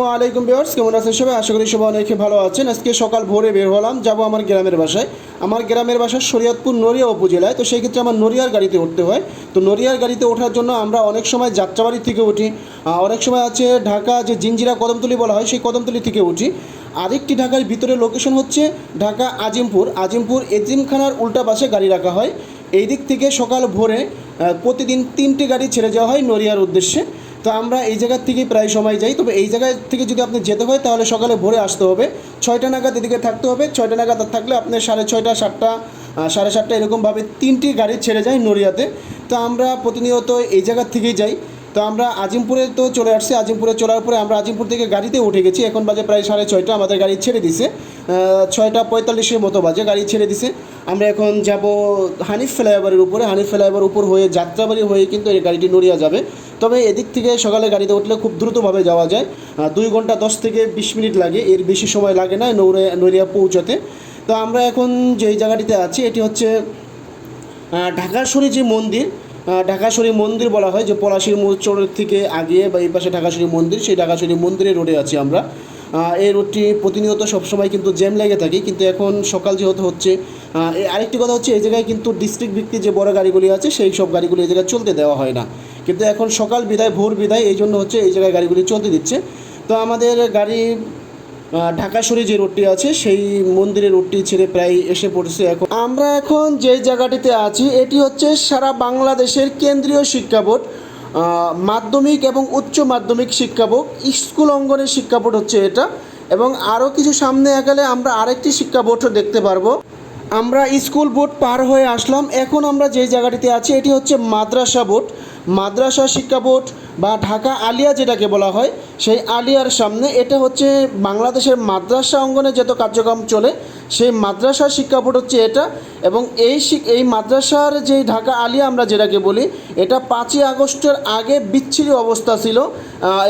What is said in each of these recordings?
আলাইকুম ভিউয়ার্স, কেমন আছেন সবাই? আশা করি সবাই অনেক ভালো আছেন। আজকে সকাল ভোরে বের হলাম, যাব আমার গ্রামের বাসায়। আমার গ্রামের বাসা শরীয়তপুর নড়িয়া উপজেলায়। তো সেই ক্ষেত্রে আমার নড়িয়ার গাড়িতে উঠতে হয়। তো নড়িয়ার গাড়িতে ওঠার জন্য আমরা অনেক সময় যাত্রাবাড়ি থেকে উঠি, অনেক সময় আছে ঢাকা যে জিঞ্জিরা কদমতলি বলা হয় সেই কদমতলি থেকে উঠি। আরেকটি ঢাকার ভিতরে লোকেশন হচ্ছে ঢাকা আজিমপুর এতিমখানার উল্টা পাশে গাড়ি রাখা হয়। এই দিক থেকে সকাল ভোরে প্রতিদিন 3টি গাড়ি ছেড়ে যাওয়া হয় নড়িয়ার উদ্দেশ্যে। তো আমরা এই জায়গার থেকেই প্রায় সময় যাই। তবে এই জায়গা থেকে যদি আপনি যেতে হয় তাহলে সকালে ভোরে আসতে হবে, 6টা নাগাদ এদিকে থাকতে হবে। 6টা নাগাদ থাকলে আপনি 6:30, 7টা, 7:30 এরকমভাবে 3টি গাড়ি ছেড়ে যায় নড়িয়াতে। তো আমরা প্রতিনিয়ত এই জায়গার থেকেই যাই। তো আমরা আজিমপুরে তো চলে আসছি। আজিমপুরে চলার পরে আমরা আজিমপুর থেকে গাড়িতে উঠে গেছি। এখন বাজে প্রায় 6:30, আমাদের গাড়ি ছেড়ে দিছে 6:45 মতো বাজে, গাড়ি ছেড়ে দিছে। আমরা এখন যাব হানিফ ফ্লাইওভারের উপরে। হানিফ ফ্লাইওভার উপর হয়ে যাত্রাবাড়ি হয়ে কিন্তু এই গাড়িটি নড়িয়া যাবে। তবে এদিক থেকে সকালে গাড়িতে উঠলে খুব দ্রুতভাবে যাওয়া যায়। 2 ঘন্টা 10 থেকে 20 মিনিট লাগে, এর বেশি সময় লাগে না নড়িয়া পৌঁছাতে। তো আমরা এখন যেই জায়গাটিতে আছি এটি হচ্ছে ঢাকাশরী যে মন্দির, ঢাকাশরী মন্দির বলা হয়, যে পলাশীর মোড় থেকে আগিয়ে বা এই পাশে ঢাকাশরী মন্দির, সেই ঢাকাশরী মন্দিরের রোডে আছি আমরা। এই রোডটি প্রতিনিয়ত সবসময় কিন্তু জ্যাম লেগে থাকে, কিন্তু এখন সকাল যেহেতু হচ্ছে। আরেকটি কথা হচ্ছে, এই জায়গায় কিন্তু ডিস্ট্রিক্ট ভিত্তিক যে বড় গাড়িগুলি আছে সেই সব গাড়িগুলি এই জায়গায় চলতে দেওয়া হয় না, কিন্তু এখন সকাল বিদায় ভোর বিদায় এই জন্য হচ্ছে এই জায়গায় গাড়িগুলি চলতে দিচ্ছে। তো আমাদের গাড়ি ঢাকাশরী যে রোডটি আছে সেই মন্দিরের রোডটি ছেড়ে প্রায় এসে পড়ছে। এখন আমরা এখন যে জায়গাটিতে আছি এটি হচ্ছে সারা বাংলাদেশের কেন্দ্রীয় শিক্ষা বোর্ড, মাধ্যমিক এবং উচ্চ মাধ্যমিক শিক্ষা বোর্ড, স্কুল অঙ্গনের শিক্ষা বোর্ড হচ্ছে এটা। এবং আরও কিছু সামনে এগেলে আমরা আরেকটি শিক্ষা বোর্ডও দেখতে পারবো। আমরা স্কুল বোর্ড পার হয়ে আসলাম। এখন আমরা যে জায়গাটিতে আছি এটি হচ্ছে মাদ্রাসা বোর্ড, মাদ্রাসা শিক্ষা বোর্ড বা ঢাকা আলিয়া যেটাকে বলা হয়, সেই আলিয়ার সামনে। এটা হচ্ছে বাংলাদেশের মাদ্রাসা অঙ্গনে যত কার্যক্রম চলে সেই মাদ্রাসা শিক্ষা বোর্ড হচ্ছে এটা। এবং এই মাদ্রাসার যে ঢাকা আলিয়া আমরা যেটাকে বলি, এটা 5ই আগস্টের আগে বিচ্ছিরি অবস্থা ছিল,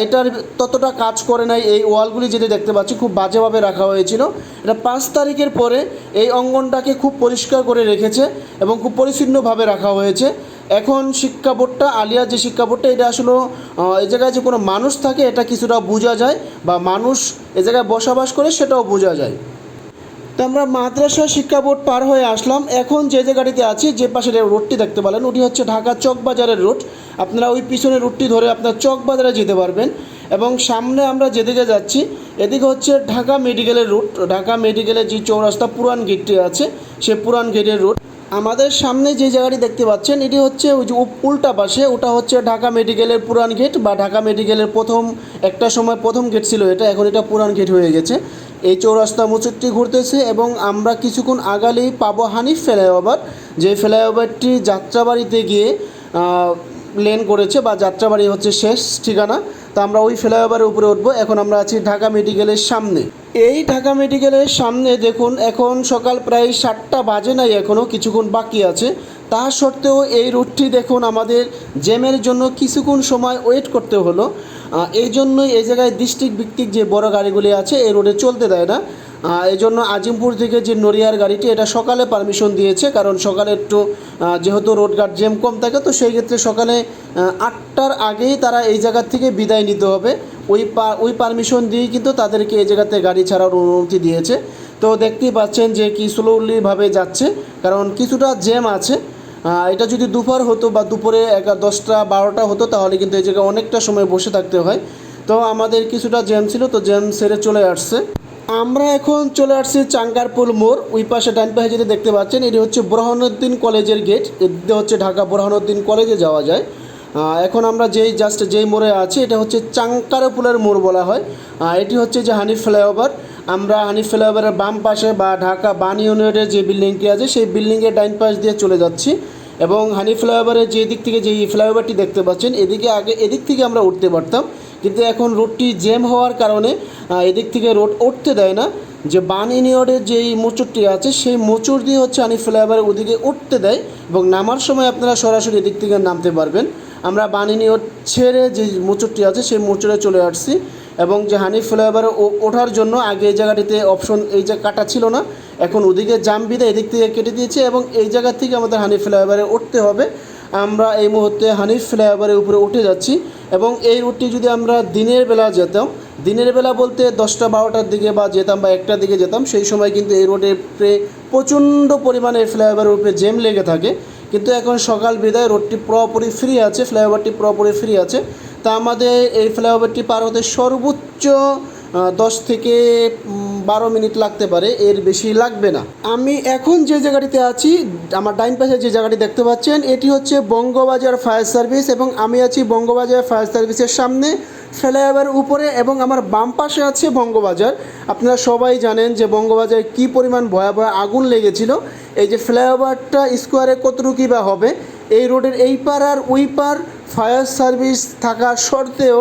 এটার ততটা কাজ করে নাই। এই ওয়ালগুলি যেটা দেখতে পাচ্ছি খুব বাজেভাবে রাখা হয়েছিল। এটা 5 তারিখের পরে এই অঙ্গনটাকে খুব পরিষ্কার করে রেখেছে এবং খুব পরিচ্ছন্নভাবে রাখা হয়েছে। এখন শিক্ষা বোর্ডটা, আলিয়া যে শিক্ষা বোর্ডটা, এটা আসলে এই জায়গায় যে কোনো মানুষ থাকে এটা কিছুটা বোঝা যায়, বা মানুষ এ জায়গায় বসবাস করে সেটাও বোঝা যায়। তো আমরা মাদ্রাসা শিক্ষা বোর্ড পার হয়ে আসলাম। এখন যে জায়গাটিতে আছি, যে পাশের রোডটি দেখতে পেলেন ওটি হচ্ছে ঢাকা চকবাজারের রোড। আপনারা ওই পিছনের রোডটি ধরে আপনার চকবাজারে যেতে পারবেন। এবং সামনে আমরা যেদিকে যাচ্ছি এদিকে হচ্ছে ঢাকা মেডিকেলের রুট। ঢাকা মেডিকেলের যে চৌরাস্তা পুরান গেটটি আছে সেই পুরান গেটের রোড। আমাদের সামনে যে জায়গাটি দেখতে পাচ্ছেন এটি হচ্ছে ওই যে উল্টা পাশে, ওটা হচ্ছে ঢাকা মেডিকেলের পুরান গেট, বা ঢাকা মেডিকেলের একটা সময় প্রথম গেট ছিল এটা, এখন এটা পুরান গেট হয়ে গেছে। এই চৌরাস্তা মোচরটি ঘুরতেছে এবং আমরা কিছুক্ষণ আগালেই পাবো হানিফ ফ্লাইওভার, যে ফ্লাইওভারটি যাত্রাবাড়িতে গিয়ে লেন করেছে, বা যাত্রাবাড়ি হচ্ছে শেষ ঠিকানা। তো আমরা ওই ফ্লাইওভারের উপরে উঠবো। এখন আমরা আছি ঢাকা মেডিকেলের সামনে। এই ঢাকা মেডিকেলের সামনে দেখুন, এখন সকাল প্রায় 7টা বাজে নাই, এখনও কিছুক্ষণ বাকি আছে। তা সত্ত্বেও এই রুটটি দেখুন আমাদের জ্যামের জন্য কিছুক্ষণ সময় ওয়েট করতে হলো। এই জন্যই এই জায়গায় ডিস্ট্রিক্ট ভিত্তিক যে বড় গাড়িগুলি আছে এই রোডে চলতে দেয় না। এই জন্য আজিমপুর থেকে যে নড়িয়ার গাড়িটি, এটা সকালে পারমিশন দিয়েছে, কারণ সকালে একটু যেহেতু রোডঘাট জ্যাম কম থাকে, তো সেই ক্ষেত্রে সকালে 8টার আগেই তারা এই জায়গার থেকে বিদায় নিতে হবে। ওই পারমিশন দিয়েই কিন্তু তাদেরকে এই জায়গাতে গাড়ি ছাড়ার অনুমতি দিয়েছে। তো দেখতেই পাচ্ছেন যে কি স্লোলিভাবে যাচ্ছে, কারণ কিছুটা জ্যাম আছে। এটা যদি দুপুর হতো বা দুপুরে 10টা 12টা হতো তাহলে কিন্তু এই জায়গায় অনেকটা সময় বসে থাকতে হয়। তো আমাদের কিছুটা জ্যাম ছিল, তো জ্যাম সেরে চলে আসছে। আমরা এখন চলে আসছি চাঙ্গারপুল মোড়। ওই পাশে ডান পাশে যেটা দেখতে পাচ্ছেন এটি হচ্ছে বুরহানুদ্দিন কলেজের গেট, এতে হচ্ছে ঢাকা বুরহানুদ্দিন কলেজে যাওয়া যায়। এখন আমরা যেই মোড়ে আছি এটা হচ্ছে চাঙ্কারপুলের মোড় বলা হয়। এটি হচ্ছে যে হানিফ ফ্লাইওভার। আমরা হানিফ ফ্লাইওভারের বাম পাশে বা ঢাকা বান ইউনিয়নের যে বিল্ডিংটি আছে সেই বিল্ডিংয়ের ডাইন পাশ দিয়ে চলে যাচ্ছি। এবং হানিফ ফ্লাইওভারের যে দিক থেকে যেই ফ্লাইওভারটি দেখতে পাচ্ছেন এদিক থেকে আমরা উঠতে পারতাম, কিন্তু এখন রোডটি জ্যাম হওয়ার কারণে এদিক থেকে রোড উঠতে দেয় না। যে বান ইউনিয়নের যেই মোচরটি আছে সেই মোচর দিয়ে হচ্ছে হানিফ ফ্লাইওভারের ওদিকে উঠতে দেয়, এবং নামার সময় আপনারা সরাসরি এদিক থেকে নামতে পারবেন। আমরা বান ইউনিয়ন ছেড়ে যে মোচরটি আছে সেই মোচরে চলে আসছি। এবং যে হানিফ ফ্লাইওভারে ওঠার জন্য আগে এই জায়গাটিতে অপশন এই যে কাটা ছিল না, এখন ওদিকে জাম বিদে এদিক থেকে কেটে দিয়েছে, এবং এই জায়গা থেকে আমাদের হানিফ ফ্লাইওভারে উঠতে হবে। আমরা এই মুহূর্তে হানিফ ফ্লাইওভারের উপরে উঠে যাচ্ছি। এবং এই রুটটি যদি আমরা দিনের বেলা যেতাম দিনের বেলা বলতে 10টা-12টার দিকে বা যেতাম বা 1টার দিকে যেতাম, সেই সময় কিন্তু এই রোডে প্রচণ্ড পরিমাণে ফ্লাইওভারের উপরে জ্যাম লেগে থাকে। কিন্তু এখন সকাল বিদায় রোডটি পুরোপুরি ফ্রি আছে, ফ্লাইওভারটি পুরোপুরি ফ্রি আছে। তা আমাদের এই ফ্লাইওভারটি পার হতে সর্বোচ্চ 10 থেকে 12 মিনিট লাগতে পারে, এর বেশি লাগবে না। আমি এখন যে জায়গাটিতে আছি, আমার ডাইন পাশে যে জায়গাটি দেখতে পাচ্ছেন, এটি হচ্ছে বঙ্গবাজার ফায়ার সার্ভিস এবং আমি আছি বঙ্গবাজার ফায়ার সার্ভিসের সামনে ফ্লাইওভারের উপরে এবং আমার বাম পাশে আছে বঙ্গবাজার। আপনারা সবাই জানেন যে বঙ্গবাজারে কী পরিমাণ ভয়াবহ আগুন লেগেছিল। এই যে ফ্লাইওভারটা স্কোয়ারে কতটুকু বা হবে, এই রোডের এই পার আর ওই পার ফায়ার সার্ভিস থাকা সত্ত্বেও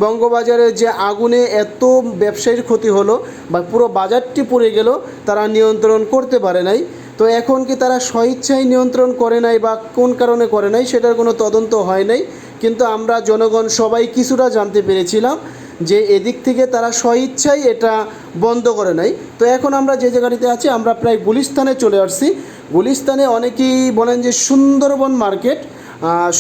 বঙ্গবাজারে যে আগুনে এত ব্যবসায়ীর ক্ষতি হলো বা পুরো বাজারটি পুড়ে গেল, তারা নিয়ন্ত্রণ করতে পারে নাই। তো এখন কি তারা স্বইচ্ছায় নিয়ন্ত্রণ করে নাই বা কোন কারণে করে নাই সেটার কোনো তদন্ত হয় নাই, কিন্তু আমরা জনগণ সবাই কিছুটা জানতে পেরেছিলাম যে এদিক থেকে তারা স্বইচ্ছায় এটা বন্ধ করে নাই। তো এখন আমরা যে জায়গাটিতে আছি, আমরা প্রায় গুলিস্তানে চলে আসছি। গুলিস্তানে অনেকেই বলেন যে সুন্দরবন মার্কেট,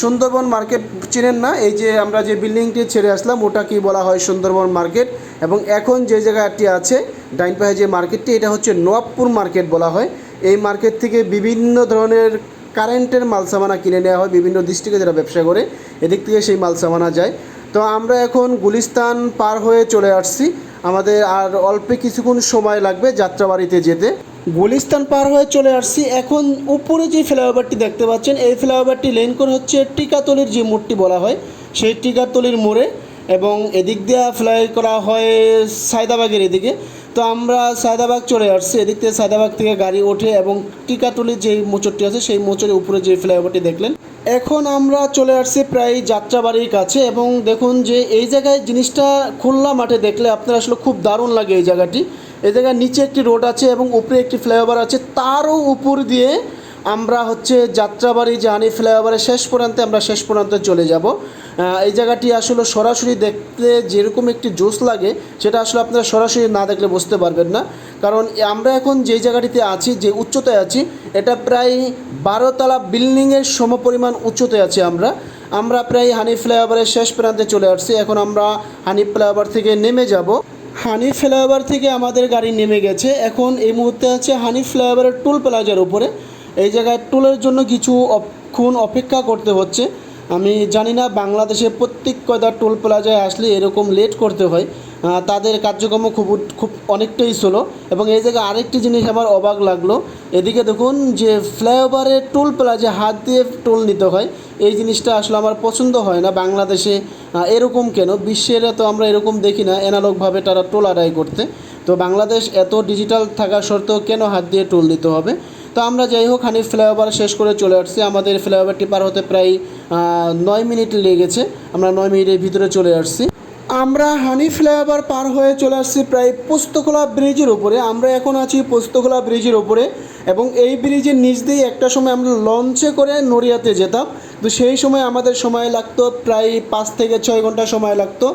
সুন্দরবন মার্কেট চিনেন না? এই যে আমরা যে বিল্ডিংটি ছেড়ে আসলাম ওটাকেই বলা হয় সুন্দরবন মার্কেট। এবং এখন যে জায়গাটি আছে ডাইন পাশে যে মার্কেটটি, এটা হচ্ছে নবাবপুর মার্কেট বলা হয়। এই মার্কেট থেকে বিভিন্ন ধরনের কারেন্টের মালসামানা কিনে নেওয়া হয় বিভিন্ন ডিস্ট্রিক্টে যারা ব্যবসা করে, এদিক থেকে সেই মালসামানা যায়। তো আমরা এখন গুলিস্তান পার হয়ে চলে আসছি, আমাদের আর অল্প কিছুক্ষণ সময় লাগবে যাত্রাবাড়িতে যেতে। গুলিস্তান পার হয়ে চলে আসছি। এখন উপরে যে ফ্লাইওভারটি দেখতে পাচ্ছেন, এই ফ্লাইওভারটি লেন করে হচ্ছে টিকাতলির যে মোড়টি বলা হয় সেই টিকাতলির মোড়ে, এবং এদিক দিয়ে ফ্লাই করা হয় সায়দাবাগের এদিকে। তো আমরা সায়দাবাগ চলে আসছি, এদিক থেকে সায়দাবাগ থেকে গাড়ি ওঠে এবং টিকাতলির যে মোচরটি আছে সেই মোচরের উপরে যে ফ্লাইওভারটি দেখলেন। এখন আমরা চলে আসছি প্রায় যাত্রাবাড়ির কাছে এবং দেখুন যে এই জায়গায় জিনিসটা খোলা মাঠে দেখলে আপনার আসলে খুব দারুণ লাগে। এই জায়গাটি, এই জায়গার নিচে একটি রোড আছে এবং উপরে একটি ফ্লাইওভার আছে, তারও উপর দিয়ে আমরা হচ্ছে যাত্রাবাড়ি জানি ফ্লাইওভারের শেষ প্রান্তে আমরা শেষ প্রান্তে চলে যাব। এই জায়গাটি আসলে সরাসরি দেখতে যেরকম একটি জোশ লাগে সেটা আসলে আপনারা সরাসরি না দেখলে বুঝতে পারবেন না। কারণ আমরা এখন যেই জায়গাটিতে আছি, যে উচ্চতায় আছি, এটা প্রায় 12তলা বিল্ডিংয়ের সমপরিমাণ উচ্চতায় আছি আমরা প্রায় হানি ফ্লাইওভারের শেষ প্রান্তে চলে আসছি। এখন আমরা হানি ফ্লাইওভার থেকে নেমে যাব। হানি ফ্লাইওভার থেকে আমাদের গাড়ি নেমে গেছে, এখন এই মুহূর্তে আছে হানি ফ্লাইওভারের টোল প্লাজার উপরে। এই জায়গায় টোলের জন্য কিছুক্ষণ অপেক্ষা করতে হচ্ছে। আমি জানি না বাংলাদেশে প্রত্যেক কয়টা টোল প্লাজায় আসলে এরকম লেট করতে হয়, তাদের কার্যক্রম খুব অনেকটাই স্লো। এবং এই জায়গায় আরেকটি জিনিস আমার অবাক লাগলো, এদিকে দেখুন যে ফ্লাইওভারের টোল প্লাজায় হাত দিয়ে টোল নিতে হয়, এই জিনিসটা আসলে আমার পছন্দ হয় না। বাংলাদেশে এরকম কেন? বিশ্বের তো আমরা এরকম দেখি না অ্যানালগভাবে তারা টোল আদায় করতে। তো বাংলাদেশ এত ডিজিটাল থাকা সত্ত্বেও কেন হাত দিয়ে টোল দিতে হবে? তো আমরা যাই হোক হানি ফ্লাইওভার শেষ করে চলে আসছি। আমাদের ফ্লাইওভারটি পার হতে প্রায় 9 মিনিট লেগেছে, আমরা 9 মিনিটের ভিতরে চলে আসছি। আমরা হানি ফ্লাইওভার পার হয়ে চলে আসছি প্রায় পোস্তখোলা ব্রিজের উপরে। আমরা এখন আছি পোস্তখোলা ব্রিজের উপরে এবং এই ব্রিজের নিচ দিয়ে একটা সময় আমরা লঞ্চে করে নড়িয়াতে যেতাম। তো সেই সময় আমাদের সময় লাগতো প্রায় 5 থেকে 6 ঘন্টা সময় লাগতো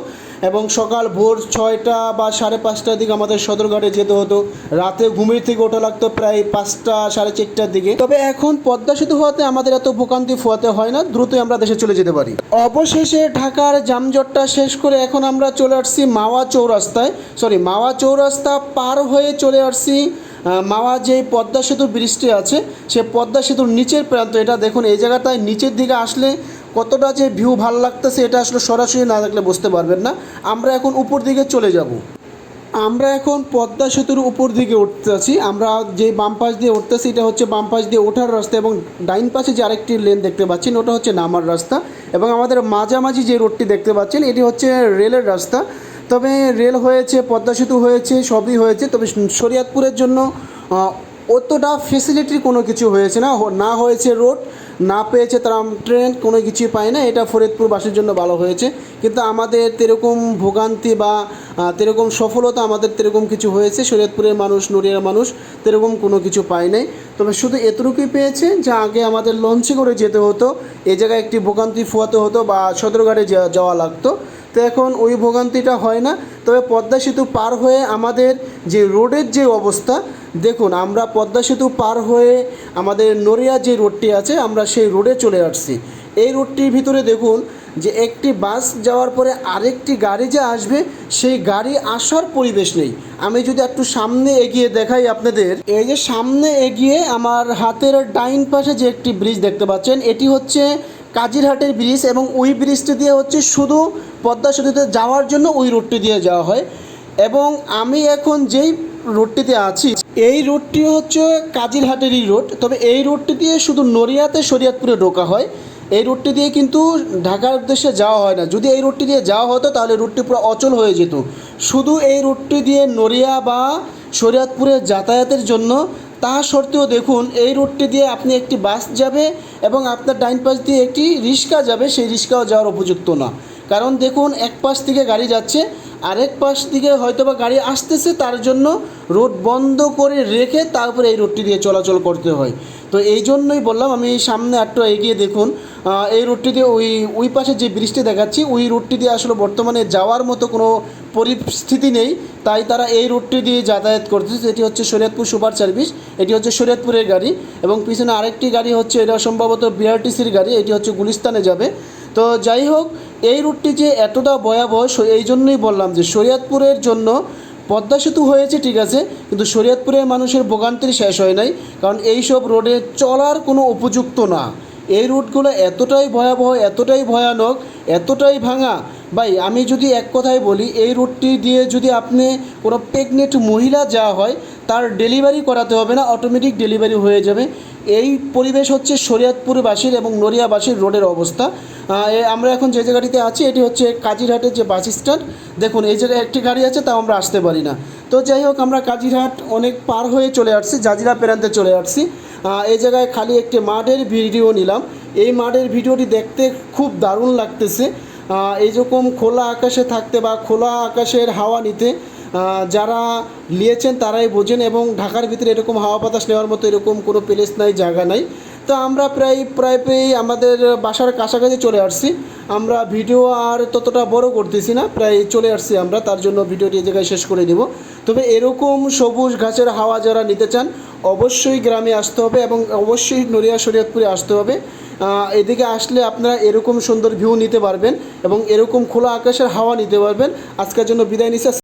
এবং সকাল ভোর 6টা বা 5:30টার দিকে আমাদের সদরঘাটে যেতে হতো। রাতে ঘুমের থেকে ওঠা লাগতো প্রায় 5টা 4:30টার দিকে। তবে এখন পদ্মা সেতু হওয়াতে আমাদের এত ভোগান্তি পোহাতে হয় না, দ্রুতই আমরা দেশে চলে যেতে পারি। অবশেষে ঢাকার যানজটটা শেষ করে এখন আমরা চলে আসছি মাওয়া চৌরাস্তা পার হয়ে চলে আসছি মাওয়া যেই পদ্মা সেতু ব্রিজটি আছে সে পদ্মা সেতুর নিচের প্রান্ত। এটা দেখুন, এই জায়গাটায় নিচের দিকে আসলে কতটা যে ভিউ ভালো লাগতেছে এটা আসলে সরাসরি না দেখলে বুঝতে পারবেন না। আমরা এখন উপর দিকে চলে যাব। আমরা এখন পদ্মা সেতুর উপর দিকে উঠতে আছি। আমরা যে বাম পাশ দিয়ে উঠতেছি এটা হচ্ছে বাম পাশ দিয়ে ওঠার রাস্তা এবং ডাইন পাশে যে আরেকটি লেন দেখতে পাচ্ছেন ওটা হচ্ছে নামার রাস্তা এবং আমাদের মাঝামাঝি যে রোডটি দেখতে পাচ্ছেন এটি হচ্ছে রেলের রাস্তা। তবে রেল হয়েছে, পদ্মা সেতু হয়েছে, সবই হয়েছে, তবে শরীয়তপুরের জন্য অতটা ফেসিলিটির কোনো কিছু হয়েছে না হয়েছে রোড, না পেয়েছে ট্রাম ট্রেন, কোনো কিছুই পায় না। এটা ফরিদপুরবাসীর জন্য ভালো হয়েছে, কিন্তু আমাদের তেরকম ভোগান্তি বা তেরকম সফলতা আমাদের তেরকম কিছু হয়েছে শরীয়তপুরের মানুষ, নড়িয়ার মানুষ তেরকম কোনো কিছু পায় নাই। তবে শুধু এতটুকুই পেয়েছে যে আগে আমাদের লঞ্চে করে যেতে হতো, এই জায়গায় একটি ভোগান্তি পোহাতে হতো বা সদরঘাটে যাওয়া লাগতো। তো এখন ওই ভোগান্তিটা হয় না। তবে পদ্মা সেতু পার হয়ে আমাদের যে রোডের যে অবস্থা দেখুন, আমরা পদ্মা সেতু পার হয়ে আমাদের নড়িয়া যে রোডটি আছে আমরা সেই রোডে চলে আসছি। এই রোডটির ভিতরে দেখুন যে একটি বাস যাওয়ার পরে আরেকটি গাড়ি যে আসবে সেই গাড়ি আসার পরিবেশ নেই। আমি যদি একটু সামনে এগিয়ে দেখাই আপনাদের, এই যে সামনে এগিয়ে আমার হাতের ডাইন পাশে যে একটি ব্রিজ দেখতে পাচ্ছেন, এটি হচ্ছে কাজিরহাটের ব্রিজ এবং ওই ব্রিজটি দিয়ে হচ্ছে শুধু পদ্মা সেতুতে যাওয়ার জন্য ওই রুটটি দিয়ে যাওয়া হয়। এবং আমি এখন যেই রুটটিতে আছি এই রুটটি হচ্ছে কাজিরহাটেরই রুট, তবে এই রুটটি দিয়ে শুধু নড়িয়াতে শরীয়তপুরে ঢোকা হয়। এই রুটটি দিয়ে কিন্তু ঢাকার উদ্দেশ্যে যাওয়া হয় না। যদি এই রুটটি দিয়ে যাওয়া হতো তাহলে রুটটি পুরো অচল হয়ে যেত। শুধু এই রুটটি দিয়ে নড়িয়া বা শরীয়তপুরে যাতায়াতের জন্য। তা সত্ত্বেও দেখুন এই রুটটি দিয়ে আপনি একটি বাস যাবে এবং আপনার ডাইন পাশ দিয়ে একটি রিক্সা যাবে, সেই রিক্সাও যাওয়ার উপযুক্ত না। কারণ দেখুন এক পাশ থেকে গাড়ি যাচ্ছে, আরেক পাশ থেকে হয়তো বা গাড়ি আসতেছে, তার জন্য রোড বন্ধ করে রেখে তারপরে এই রুটটি দিয়ে চলাচল করতে হয়। তো এই জন্যই বললাম আমি সামনে একটু এগিয়ে দেখুন এই রুটটি দিয়ে ওই পাশে যে ব্রিজটি দেখাচ্ছি ওই রুটটি দিয়ে আসলে বর্তমানে যাওয়ার মতো কোনো পরিস্থিতি নেই, তাই তারা এই রুটটি দিয়ে যাতায়াত করতেছে। এটি হচ্ছে শরীয়তপুর সুপার সার্ভিস, এটি হচ্ছে শরীয়তপুরের গাড়ি এবং পিছনে আরেকটি গাড়ি হচ্ছে, এটা সম্ভবত বিআরটিসির গাড়ি, এটি হচ্ছে গুলিস্তানে যাবে। তো যাই হোক, এই রুটটি যে এতটা ভয়াবহ এই জন্যই বললাম যে শরীয়তপুরের জন্য পদ্মা সেতু হয়েছে ঠিক আছে, কিন্তু শরীয়তপুরের মানুষের ভোগান্তির শেষ হয় নাই, কারণ এই সব রোডে চলার কোনো উপযুক্ত না। এই রুটগুলো এতটাই ভয়াবহ, এতটাই ভয়ানক, এতটাই ভাঙা। ভাই আমি যদি এক কথায় বলি, এই রুটটি দিয়ে যদি আপনি কোনো প্রেগনেন্ট মহিলা যাওয়া হয় তার ডেলিভারি করাতে হবে না, অটোমেটিক ডেলিভারি হয়ে যাবে। এই পরিবেশ হচ্ছে শরীয়তপুরবাসীর এবং নড়িয়াবাসীর রোডের অবস্থা। আমরা এখন যে জায়গাটিতে আছি এটি হচ্ছে কাজিরহাটের যে বাস স্ট্যান্ড। দেখুন এই জায়গায় একটি গাড়ি আছে, তাও আমরা আসতে পারি না। তো যাই হোক, আমরা কাজিরহাট অনেক পার হয়ে চলে আসছি, জাজিরা প্রান্তে চলে আসছি। এই জায়গায় খালি একটি মাঠের ভিডিও নিলাম। এই মাঠের ভিডিওটি দেখতে খুব দারুণ লাগতেছে। এইরকম খোলা আকাশে থাকতে বা খোলা আকাশের হাওয়া নিতে যারা নিয়েছেন তারাই বোঝেন, এবং ঢাকার ভিতরে এরকম হাওয়া বাতাস নেওয়ার মতো এরকম কোনো প্লেস নাই, জায়গা নাই। তো আমরা প্রায় আমাদের বাসার কাছাকাছি চলে আসছি। আমরা ভিডিও আর ততটা বড় করতেছি না, প্রায় চলে আসছি আমরা, তার জন্য ভিডিওটি এই জায়গায় শেষ করে দেব। তবে এরকম সবুজ ঘাসের হাওয়া যারা নিতে চান অবশ্যই গ্রামে আসতে হবে এবং অবশ্যই নড়িয়া শরীয়তপুরে আসতে হবে। এদিকে আসলে আপনারা এরকম সুন্দর ভিউ নিতে পারবেন এবং এরকম খোলা আকাশের হাওয়া নিতে পারবেন। আজকের জন্য বিদায় নিচ্ছি।